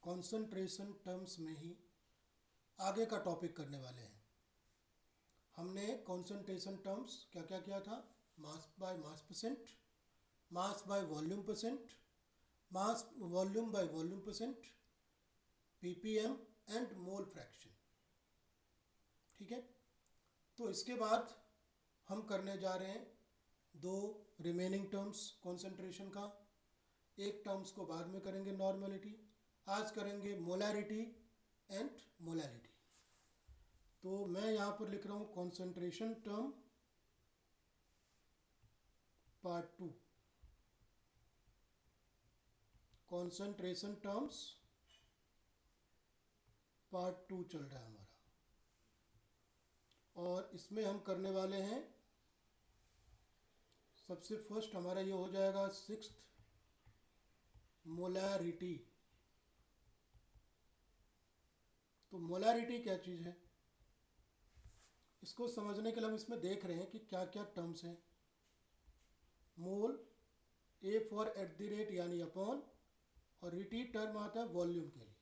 Concentration terms में ही आगे का टॉपिक करने वाले हैं। हमने कंसंट्रेशन टर्म्स क्या क्या किया था? Mass by mass percent, mass by volume percent, mass volume by volume percent, ppm and mole fraction. ठीक है, तो इसके बाद हम करने जा रहे हैं दो रिमेनिंग टर्म्स कंसंट्रेशन का। एक टर्म्स को बाद में करेंगे नॉर्मेलिटी, आज करेंगे मोलैरिटी एंड मोलैलिटी। तो मैं यहाँ पर लिख रहा हूँ concentration term part 2, concentration terms part 2 चल रहा है हमारा, और इसमें हम करने वाले हैं सबसे फर्स्ट हमारा ये हो जाएगा सिक्स्थ मोलैरिटी। तो मोलैरिटी क्या चीज़ है, इसको समझने के लिए हम इसमें देख रहे हैं कि क्या क्या टर्म्स हैं। Mole a for at the rate यानी अपॉन, और रिटी टर्म आता है वॉल्यूम के लिए।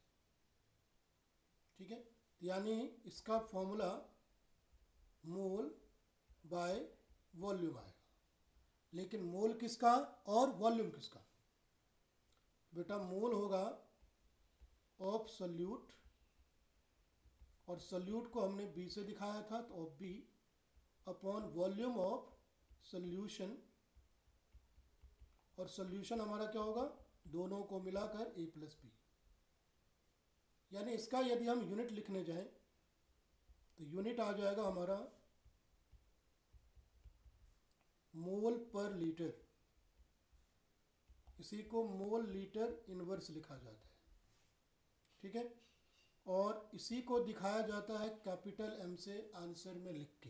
ठीक है, यानी इसका फॉर्मूला मोल बाय वॉल्यूम आएगा। लेकिन मोल किसका और वॉल्यूम किसका? बेटा मोल होगा ऑफ सल्यूट, और सल्यूट को हमने बी से दिखाया था तो of B upon volume of solution, और सल्यूशन हमारा क्या होगा? दोनों को मिलाकर ए प्लस बी। यानी इसका यदि हम यूनिट लिखने जाएं तो यूनिट आ जाएगा हमारा मोल पर लीटर। इसी को मोल लीटर इनवर्स लिखा जाता है। ठीक है, और इसी को दिखाया जाता है कैपिटल एम से आंसर में लिख के।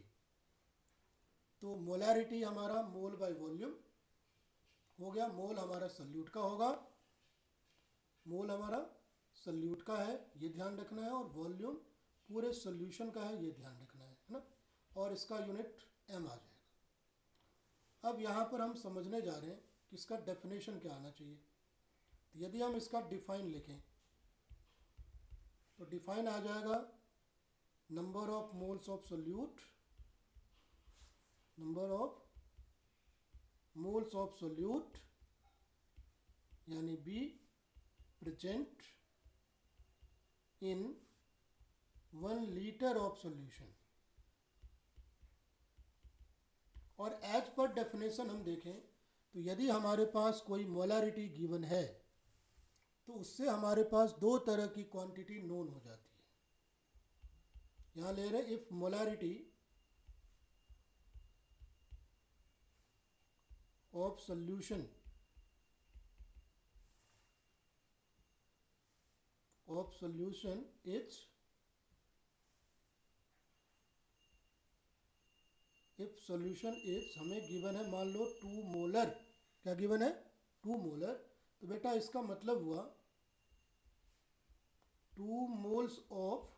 तो मोलैरिटी हमारा मोल बाय वॉल्यूम हो गया। मोल हमारा सल्यूट का होगा, मोल हमारा सल्यूट का है, ये ध्यान रखना है, और वॉल्यूम पूरे सॉल्यूशन का है, ये ध्यान रखना है ना। और इसका यूनिट एम आ जाएगा। अब यहाँ पर हम समझने जा रहे हैं कि इसका डेफिनेशन क्या आना चाहिए। तो यदि हम इसका डिफाइन लिखें तो डिफाइन आ जाएगा number of moles of solute, number of moles of solute यानी B present in 1 litre of solution. और एज पर डेफिनेशन हम देखें तो यदि हमारे पास कोई मोलैरिटी गिवन है तो उससे हमारे पास दो तरह की क्वांटिटी नोन हो जाती है। यहाँ ले रहे if molarity of solution is, if solution is हमें गिवन है, मान लो 2 मोलर। क्या गिवन है? 2 मोलर। तो बेटा इसका मतलब हुआ 2 moles of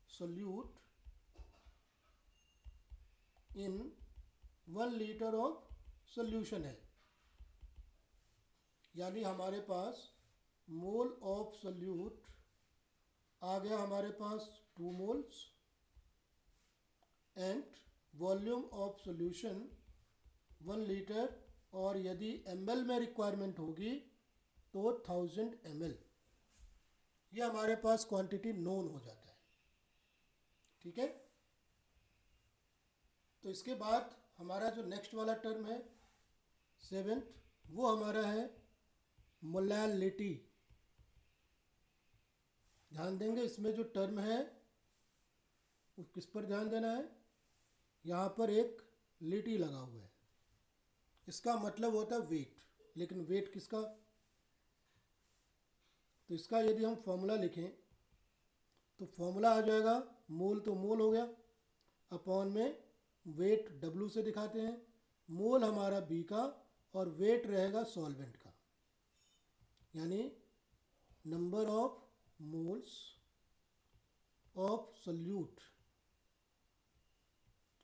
solute in 1 litre of solution है। यानी हमारे पास मोल ऑफ सॉल्यूट आ गया हमारे पास 2 moles, and volume of solution 1 litre, और यदि ml में रिक्वायरमेंट होगी तो 1000 ml। ये हमारे पास क्वांटिटी नोन हो जाता है। ठीक है, तो इसके बाद हमारा जो नेक्स्ट वाला टर्म है 7th, वो हमारा है मोलैलिटी। ध्यान देंगे इसमें जो टर्म है वो किस पर ध्यान देना है। यहाँ पर एक लिटी लगा हुआ है, इसका मतलब होता है वेट। लेकिन वेट किसका? तो इसका यदि हम फॉर्मूला लिखें तो फॉर्मूला आ जाएगा, मोल तो मोल हो गया, अपॉन में वेट W से दिखाते हैं, मोल हमारा B का, और वेट रहेगा सॉल्वेंट का। यानी number of moles of solute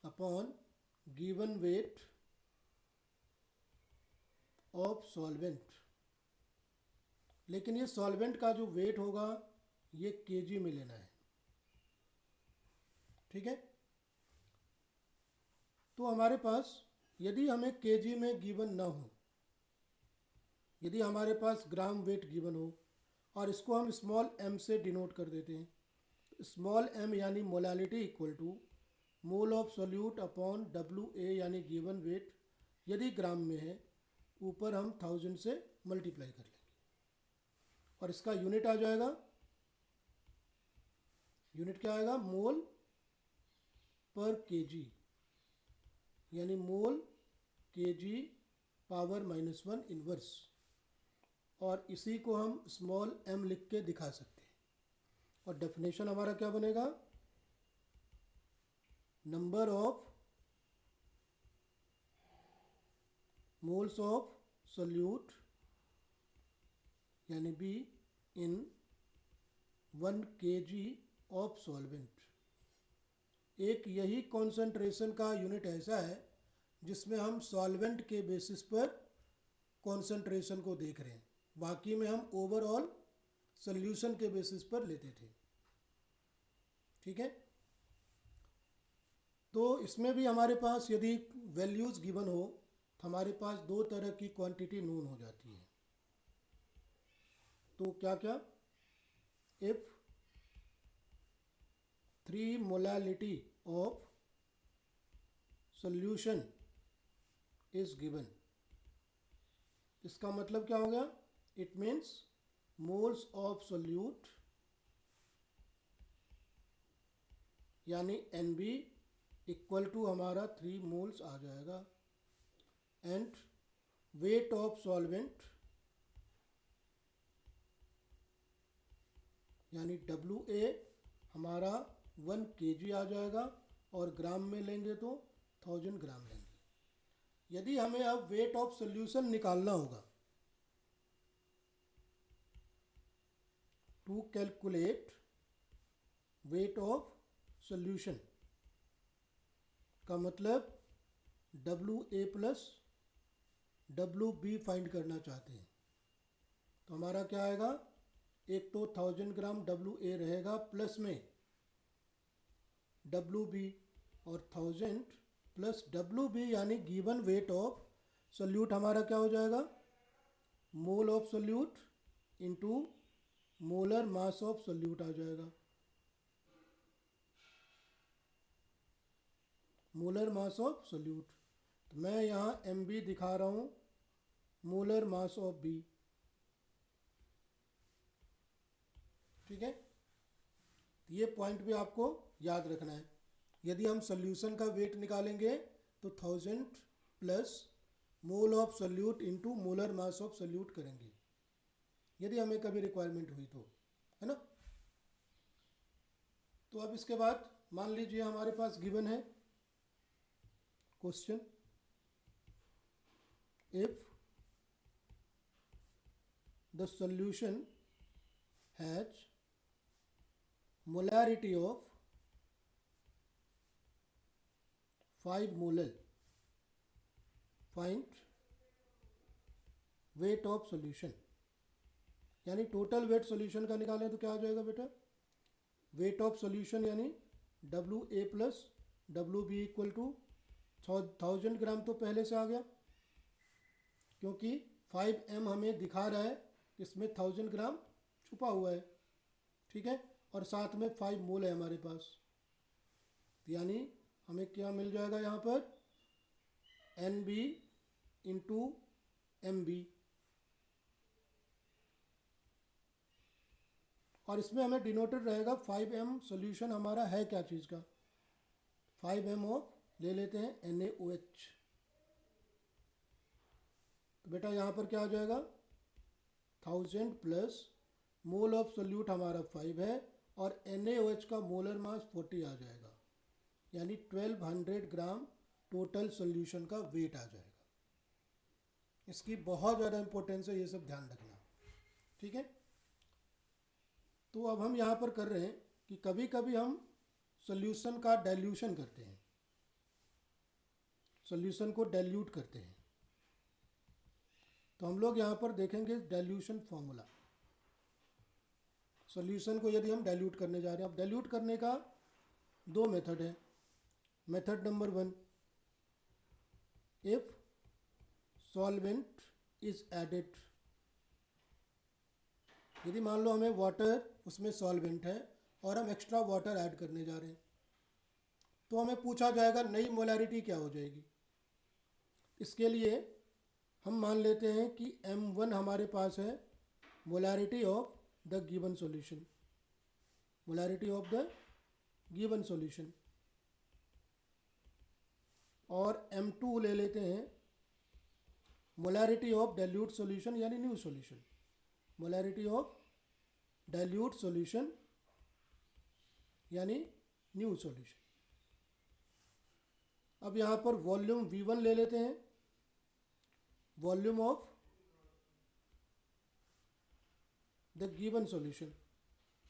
upon given weight of solvent. लेकिन ये सॉल्वेंट का जो वेट होगा ये केजी में लेना है। ठीक है, तो हमारे पास यदि हमें केजी में गिवन ना हो, यदि हमारे पास ग्राम वेट गिवन हो और इसको हम स्मॉल m से डिनोट कर देते हैं, स्मॉल m यानी molality equal to mole of solute upon WA यानी गिवन वेट, यदि ग्राम में है ऊपर हम 1000 से मल्टीप्लाई कर लेंगे और इसका यूनिट आ जाएगा, यूनिट क्या आएगा, मोल पर केजी, यानी मोल केजी पावर -1 इनवर्स। और इसी को हम स्मॉल m लिख के दिखा सकते हैं। और डेफिनेशन हमारा क्या बनेगा, number of moles of solute यानी B in 1 kg of solvent. एक यही कॉन्सेंट्रेशन का यूनिट ऐसा है जिसमें हम सॉल्वेंट के बेसिस पर कॉन्सेंट्रेशन को देख रहे हैं, बाकी में हम ओवरऑल सॉल्यूशन के बेसिस पर लेते थे। ठीक है, तो इसमें भी हमारे पास यदि वैल्यूज़ गिवन हो तो हमारे पास दो तरह की क्वांटिटी नोन हो जाती है। तो क्या क्या, if 3 molality of solution is given, इसका मतलब क्या हो गया, it means moles of solute यानी NB इक्वल टू हमारा 3 मोल्स आ जाएगा, एंड वेट ऑफ सॉल्वेंट यानी WA हमारा 1 kg आ जाएगा, और ग्राम में लेंगे तो 1000 ग्राम लेंगे। यदि हमें अब वेट ऑफ सोल्यूशन निकालना होगा, to calculate weight of solution का मतलब WA प्लस WB फाइंड करना चाहते हैं, तो हमारा क्या आएगा, एक तो 1000 ग्राम WA रहेगा प्लस में WB, और 1000 प्लस WB यानी गिवन वेट ऑफ सोल्यूट हमारा क्या हो जाएगा, mole of solute into molar mass of solute आ जाएगा, मोलर मास ऑफ सोल्यूट। तो मैं यहाँ MB दिखा रहा हूँ, मोलर मास ऑफ B। ठीक है, ये पॉइंट भी आपको याद रखना है। यदि हम सोल्यूशन का वेट निकालेंगे तो 1000 plus mole of solute into molar mass of solute करेंगे, यदि हमें कभी रिक्वायरमेंट हुई तो, है ना। तो अब इसके बाद मान लीजिए हमारे पास गिवन है question, if the solution has molarity of 5 molar, find weight of solution, यानी टोटल वेट सॉल्यूशन का निकालें तो क्या आ जाएगा बेटा, वेट ऑफ सॉल्यूशन यानी WA plus WB equal to 1000 gram, तो पहले से आ गया क्योंकि 5M हमें दिखा रहा है, इसमें 1000 ग्राम छुपा हुआ है। ठीक है, और साथ में 5 मोल है हमारे पास, यानी हमें क्या मिल जाएगा यहाँ पर, NB इंटू MB, और इसमें हमें डिनोटेड रहेगा 5M सॉल्यूशन हमारा है क्या चीज़ का, 5M ऑफ ले लेते हैं NaOH। तो बेटा यहाँ पर क्या आ जाएगा, 1000 प्लस मोल ऑफ सोल्यूट हमारा 5 है, और NaOH का मोलर मास 40 आ जाएगा, यानी 1200 ग्राम टोटल सॉल्यूशन का वेट आ जाएगा। इसकी बहुत ज़्यादा इंपॉर्टेंस है, ये सब ध्यान रखना। ठीक है, तो अब हम यहाँ पर कर रहे हैं कि कभी कभी हम सॉल्यूशन का डाइल्यूशन करते हैं, सॉल्यूशन को डाइल्यूट करते हैं, तो हम लोग यहाँ पर देखेंगे डाइल्यूशन फॉर्मूला। सॉल्यूशन को यदि हम डाइल्यूट करने जा रहे हैं, अब डाइल्यूट करने का दो मेथड है। Method number 1, if solvent is added, यदि मान लो हमें वाटर उसमें सॉल्वेंट है और हम एक्स्ट्रा वाटर ऐड करने जा रहे हैं, तो हमें पूछा जाएगा नई मोलैरिटी क्या हो जाएगी। इसके लिए हम मान लेते हैं कि M1 हमारे पास है molarity of the given solution, molarity of the given solution, और M2 ले लेते हैं मोलैरिटी ऑफ डाइल्यूट सॉल्यूशन यानी new solution, molarity of dilute solution यानी न्यू सॉल्यूशन। अब यहाँ पर वॉल्यूम V1 ले लेते हैं, volume of the given solution,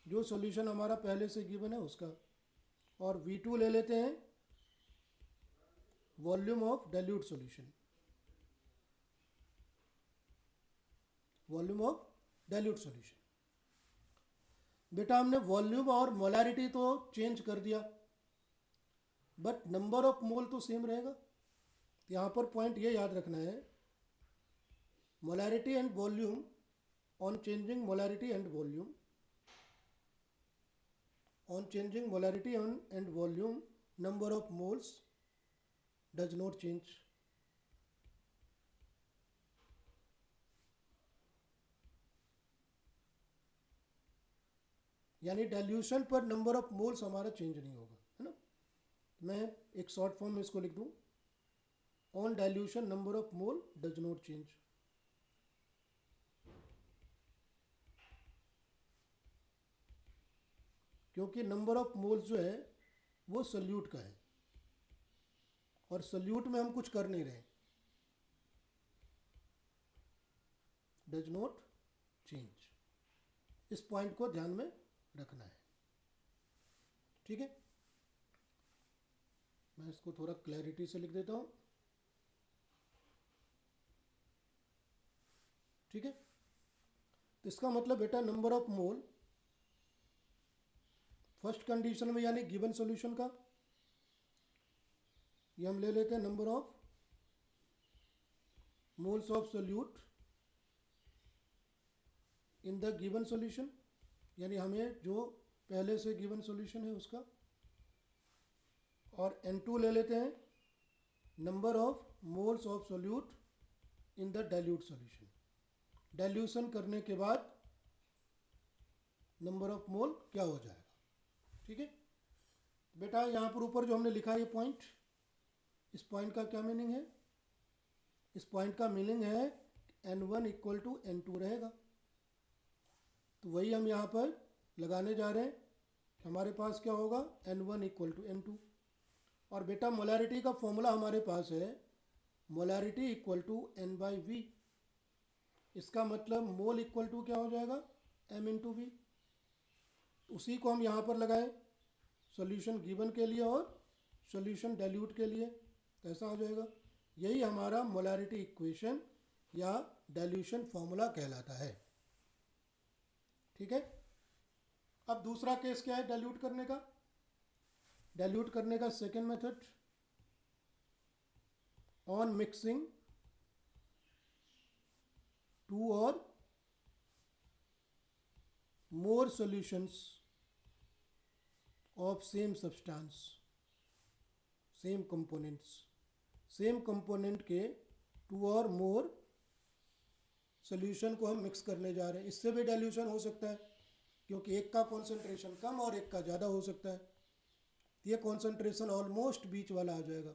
जो सॉल्यूशन हमारा पहले से गिवन है उसका, और V2 ले लेते हैं volume of dilute solution, volume of dilute solution. बेटा हमने वॉल्यूम और मोलैरिटी तो चेंज कर दिया, बट नंबर ऑफ मोल तो सेम रहेगा। यहाँ पर पॉइंट ये याद रखना है, molarity and volume, on changing molarity and volume, on changing molarity and volume, number of moles does not change. यानी डाइल्यूशन पर नंबर ऑफ मोल्स हमारा चेंज नहीं होगा, है ना। मैं एक शॉर्ट फॉर्म में इसको लिख दूं, on dilution number of mole does not change. क्योंकि नंबर ऑफ मोल्स जो है वो सॉल्यूट का है और सॉल्यूट में हम कुछ कर नहीं रहे, डज नॉट चेंज। इस पॉइंट को ध्यान में रखना है, ठीक है। मैं इसको थोड़ा क्लैरिटी से लिख देता हूं, ठीक है। तो इसका मतलब बेटा number of mole first condition में यानी गिवन सॉल्यूशन का, ये हम ले लेते हैं number of moles of solute in the given solution, यानी हमें जो पहले से गिवन सॉल्यूशन है उसका, और N2 ले लेते हैं number of moles of solute in the dilute solution. Dilution करने के बाद नंबर ऑफ मोल क्या हो जाएगा, ठीक है। बेटा यहाँ पर ऊपर जो हमने लिखा है ये पॉइंट, इस पॉइंट का क्या मीनिंग है? इस पॉइंट का मीनिंग है N1 इक्वल टू N2 रहेगा। तो वही हम यहाँ पर लगाने जा रहे हैं, हमारे पास क्या होगा, N1 इक्वल टू N2। और बेटा मोलैरिटी का फॉर्मूला हमारे पास है molarity equal to N by V. इसका मतलब मोल इक्वल टू क्या हो जाएगा, M इंटू वी। उसी को हम यहाँ पर लगाएं सॉल्यूशन गिवन के लिए और सॉल्यूशन डाइल्यूट के लिए, कैसा हो जाएगा, यही हमारा मोलैरिटी इक्वेशन या डाइल्यूशन फॉर्मूला कहलाता है, ठीक है। अब दूसरा केस क्या है डाइल्यूट करने का? डाइल्यूट करने का second method, on mixing two और more solutions of same substance, same components, same component के टू और मोर सोल्यूशन को हम मिक्स करने जा रहे हैं। इससे भी डाइल्यूशन हो सकता है क्योंकि एक का कॉन्सेंट्रेशन कम और एक का ज़्यादा हो सकता है, ये कॉन्सेंट्रेशन ऑलमोस्ट बीच वाला आ जाएगा।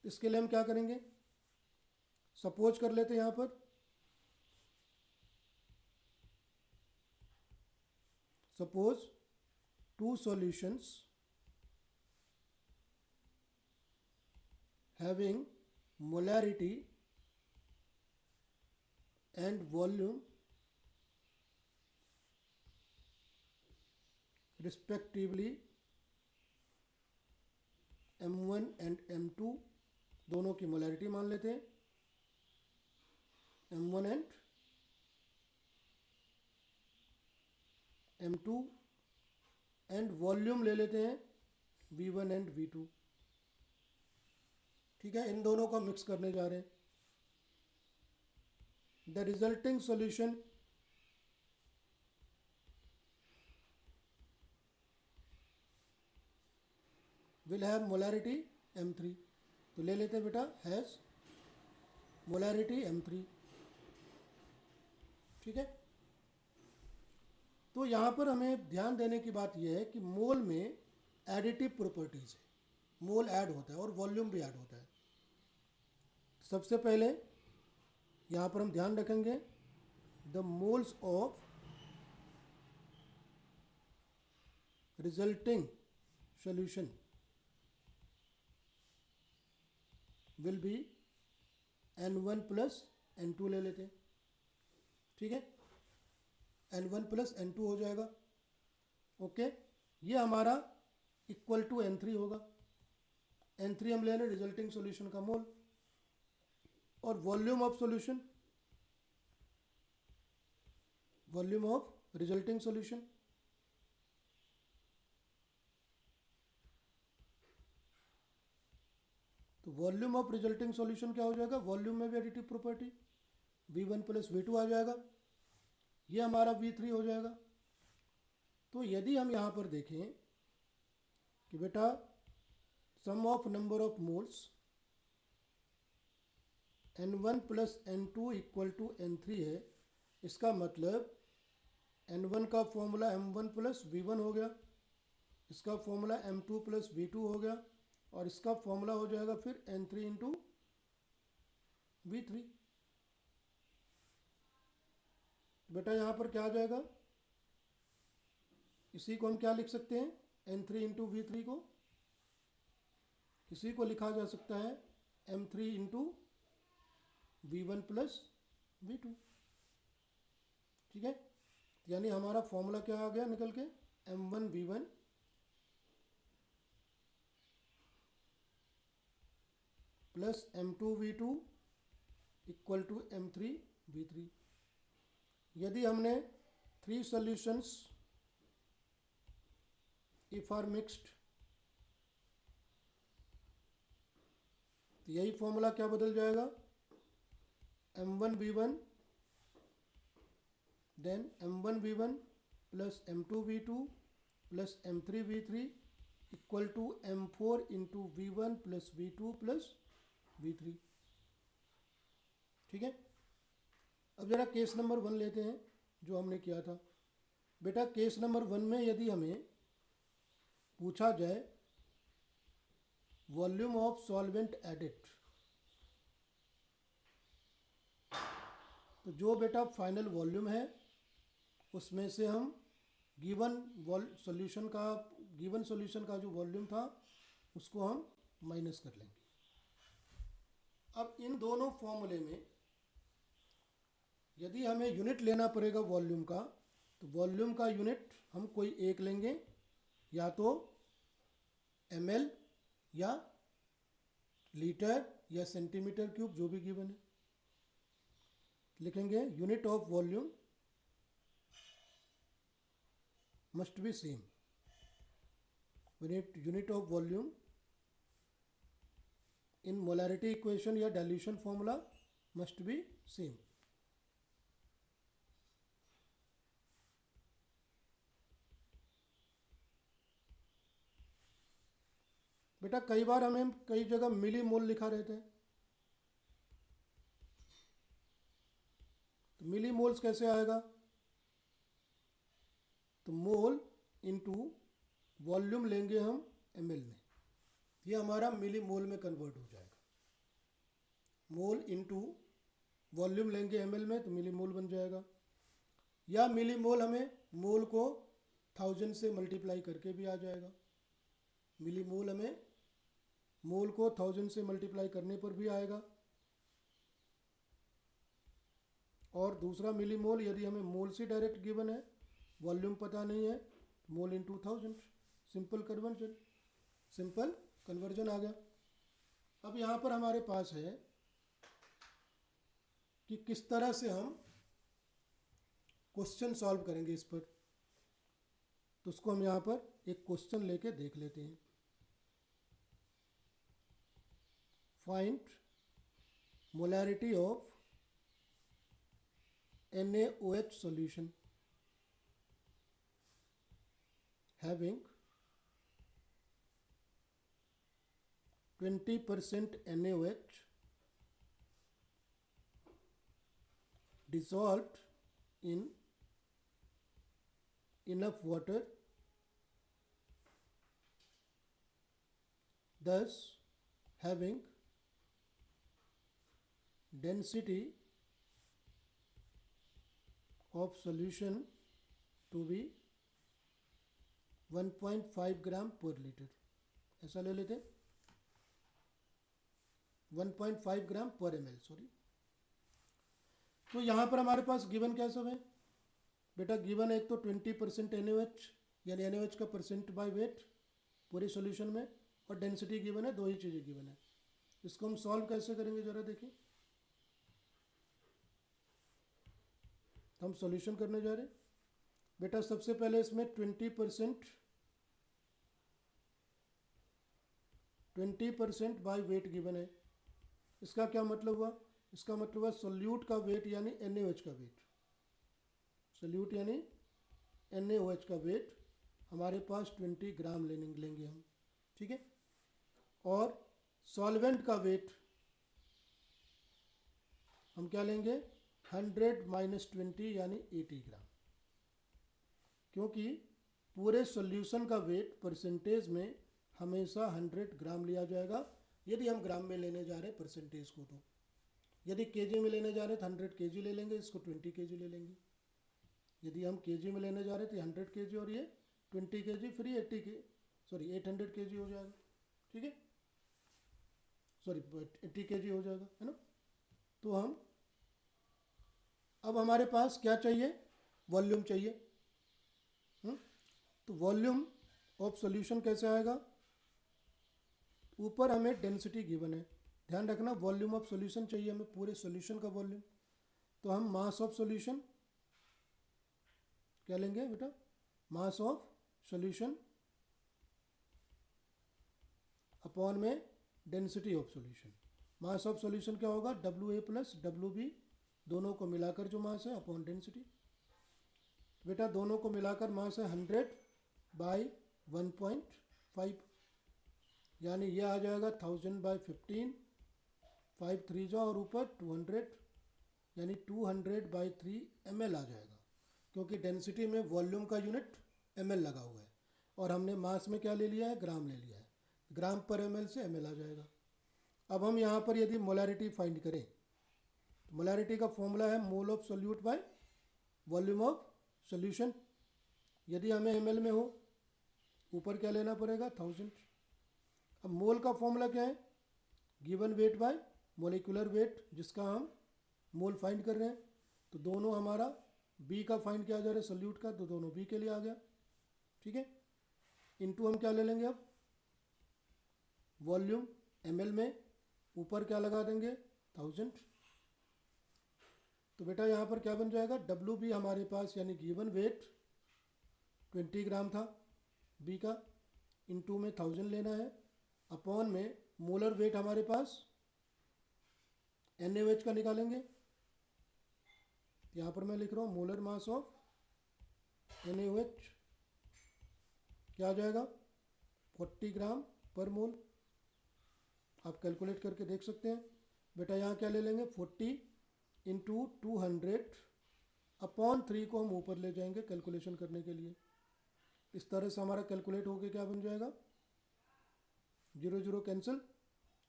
इसके लिए हम क्या करेंगे, सपोज कर लेते हैं यहाँ पर suppose two solutions having molarity and volume respectively M1 and M2, दोनों की मोलैरिटी मान लेते हैं M1 and M2 and volume ले लेते हैं V1 एंड V2। ठीक है, इन दोनों को मिक्स करने जा रहे हैं। The resulting solution will have molarity M3। तो ले लेते हैं बेटा, हैज़ मोलैरिटी M3। ठीक है, तो यहाँ पर हमें ध्यान देने की बात यह है कि मोल में एडिटिव प्रॉपर्टीज़ है, मोल ऐड होता है और वॉल्यूम भी ऐड होता है। सबसे पहले यहाँ पर हम ध्यान रखेंगे the moles of resulting solution will be N1 plus N2 ले लेते हैं। ठीक है, N1 प्लस N2 हो जाएगा। ओके, ये हमारा इक्वल टू N3 होगा। N3 हम ले रहे रिजल्टिंग सॉल्यूशन का मोल, और volume of solution, volume of resulting solution, तो वॉल्यूम ऑफ रिजल्टिंग सॉल्यूशन क्या हो जाएगा, वॉल्यूम में भी additive property V1 plus V2 आ जाएगा, ये हमारा V3 हो जाएगा। तो यदि हम यहाँ पर देखें कि बेटा sum of number of moles N1 plus N2 equal to N3 है, इसका मतलब N1 का फॉर्मूला M1 प्लस V1 हो गया, इसका फॉर्मूला M2 प्लस V2 हो गया, और इसका फॉर्मूला हो जाएगा फिर N3 इंटू V3। बेटा यहाँ पर क्या आ जाएगा, इसी को हम क्या लिख सकते हैं, N3 इंटू V3 को, इसी को लिखा जा सकता है M3 into V1 plus V2। ठीक है, यानी हमारा फॉर्मूला क्या आ गया निकल के, M1 V1 plus M2 V2 equal to M3 V3। यदि हमने 3 सॉल्यूशंस इफ आर मिक्स्ड, तो यही फॉर्मूला क्या बदल जाएगा, M1 V1 then M1 V1 plus M2 V2 plus M3 V3 equal to M4 into V1 plus V2 plus V3। ठीक है, अब जरा केस नंबर 1 लेते हैं जो हमने किया था। बेटा केस नंबर 1 में यदि हमें पूछा जाए वॉल्यूम ऑफ सॉल्वेंट एडिड, तो जो बेटा फाइनल वॉल्यूम है उसमें से हम गिवन सॉल्यूशन का जो वॉल्यूम था उसको हम माइनस कर लेंगे। अब इन दोनों फॉर्मूले में यदि हमें यूनिट लेना पड़ेगा वॉल्यूम का, तो वॉल्यूम का यूनिट हम कोई एक लेंगे, या तो ml या लीटर या सेंटीमीटर क्यूब, जो भी गिवन है। लिखेंगे unit of volume must be same, unit of volume in molarity equation या dilution formula must be same. बेटा कई बार हमें कई जगह मिली मोल लिखा रहता है, तो मिली मोल्स कैसे आएगा, तो मोल इनटू वॉल्यूम लेंगे हम ml में, ये हमारा मिली मोल में कन्वर्ट हो जाएगा। मोल इनटू वॉल्यूम लेंगे ml में तो मिली मोल बन जाएगा, या मिली मोल हमें मोल को 1000 से मल्टीप्लाई करके भी आ जाएगा। मिली मोल हमें मोल को 1000 से मल्टीप्लाई करने पर भी आएगा। और दूसरा मिली मोल यदि हमें मोल से डायरेक्ट गिवन है, वॉल्यूम पता नहीं है, मोल इंटू 1000, सिंपल कन्वर्जन आ गया। अब यहाँ पर हमारे पास है कि किस तरह से हम क्वेश्चन सॉल्व करेंगे इस पर। तो उसको हम यहाँ पर एक क्वेश्चन लेके देख लेते हैं। Find molarity of NaOH solution having 20% NaOH dissolved in enough water, thus having density of solution to be 1.5 ग्राम पर लीटर। ऐसा ले लेते 1.5 ग्राम पर ml, सॉरी। तो यहाँ पर हमारे पास गिवन क्या सब है बेटा? गिवन एक तो 20% NaOH यानी NaOH का परसेंट बाय वेट पूरे सॉल्यूशन में, और डेंसिटी गिवन है, दो ही चीज़ें गिवन है। इसको हम सॉल्व कैसे करेंगे ज़रा देखिए। हम सॉल्यूशन करने जा रहे हैं बेटा। सबसे पहले इसमें 20% बाय वेट गिवन है। इसका क्या मतलब हुआ? इसका मतलब हुआ सोल्यूट का वेट यानी NaOH का वेट, सोल्यूट यानी NaOH का वेट हमारे पास 20 ग्राम लेंगे हम, ठीक है। और सॉल्वेंट का वेट हम क्या लेंगे? 100 माइनस 20 यानी 80 ग्राम, क्योंकि पूरे सॉल्यूशन का वेट परसेंटेज में हमेशा 100 ग्राम लिया जाएगा यदि हम ग्राम में लेने जा रहे हैं परसेंटेज को। तो यदि केजी में लेने जा रहे हैं तो 100 केजी ले लेंगे, इसको 20 केजी ले लेंगे। यदि हम केजी में लेने जा रहे हैं तो 100 केजी और ये 20 केजी, फिर ये 800 केजी हो जाएगा, ठीक है, सॉरी 80 केजी हो जाएगा, है ना। तो हम अब हमारे पास क्या चाहिए? वॉल्यूम चाहिए। तो वॉल्यूम ऑफ सॉल्यूशन कैसे आएगा? ऊपर हमें डेंसिटी गिवन है, ध्यान रखना वॉल्यूम ऑफ सॉल्यूशन चाहिए हमें, पूरे सॉल्यूशन का वॉल्यूम। तो हम मास ऑफ सॉल्यूशन क्या लेंगे बेटा? मास ऑफ सॉल्यूशन अपॉन में density of solution. Mass of solution क्या होगा? WA प्लस WB, दोनों को मिलाकर जो मास है अपॉन डेंसिटी। बेटा दोनों को मिलाकर मास है 100 बाई 1.5, यानी ये आ जाएगा 1000 बाई 15, 5 3 जा और ऊपर 200, यानी 200 बाई 3 ml आ जाएगा, क्योंकि डेंसिटी में वॉल्यूम का यूनिट ml लगा हुआ है और हमने मास में क्या ले लिया है? ग्राम ले लिया है। ग्राम पर ml से ml आ जाएगा। अब हम यहाँ पर यदि मोलैरिटी फाइंड करें तो मोलैरिटी का फॉर्मूला है मोल of solute by volume of solution. यदि हमें ml में हो, ऊपर क्या लेना पड़ेगा? 1000। अब मोल का फॉर्मूला क्या है? Given weight by molecular weight, जिसका हम मोल फाइंड कर रहे हैं। तो दोनों हमारा B का फाइंड किया जा रहा है सोल्यूट का, तो दोनों B के लिए आ गया, ठीक है। इनटू हम क्या ले लेंगे? अब वॉल्यूम ml में, ऊपर क्या लगा देंगे? 1000। तो बेटा यहाँ पर क्या बन जाएगा? WB हमारे पास यानी गिवन वेट 20 ग्राम था B का, इनटू में 1000 लेना है, अपॉन में मोलर वेट हमारे पास NaOH का निकालेंगे। यहाँ पर मैं लिख रहा हूँ मोलर मास ऑफ NaOH क्या आ जाएगा? 40 ग्राम पर मोल। आप कैलकुलेट करके देख सकते हैं। बेटा यहाँ क्या ले लेंगे? 40 इंटू 200 अपॉन 3 को हम ऊपर ले जाएंगे कैलकुलेशन करने के लिए। इस तरह से हमारा कैलकुलेट होके क्या बन जाएगा? 0 0 कैंसिल,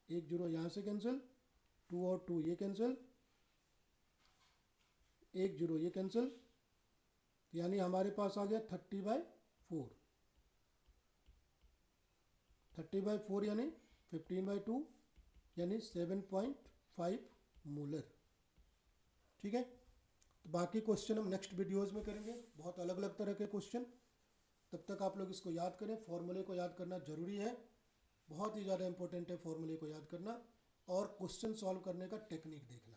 1 0 यहाँ से कैंसिल, 2 और 2 ये कैंसिल, 1 0 ये कैंसिल, यानी हमारे पास आ गया 30/4। 30/4 यानी 15/2 यानी 7.5 मोलर, ठीक है। तो बाकी क्वेश्चन हम नेक्स्ट वीडियोज़ में करेंगे, बहुत अलग अलग तरह के क्वेश्चन। तब तक आप लोग इसको याद करें, फॉर्मूले को याद करना ज़रूरी है, बहुत ही ज़्यादा इंपॉर्टेंट है फॉर्मूले को याद करना और क्वेश्चन सॉल्व करने का टेक्निक देखना।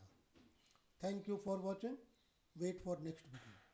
Thank you for watching, wait for next video.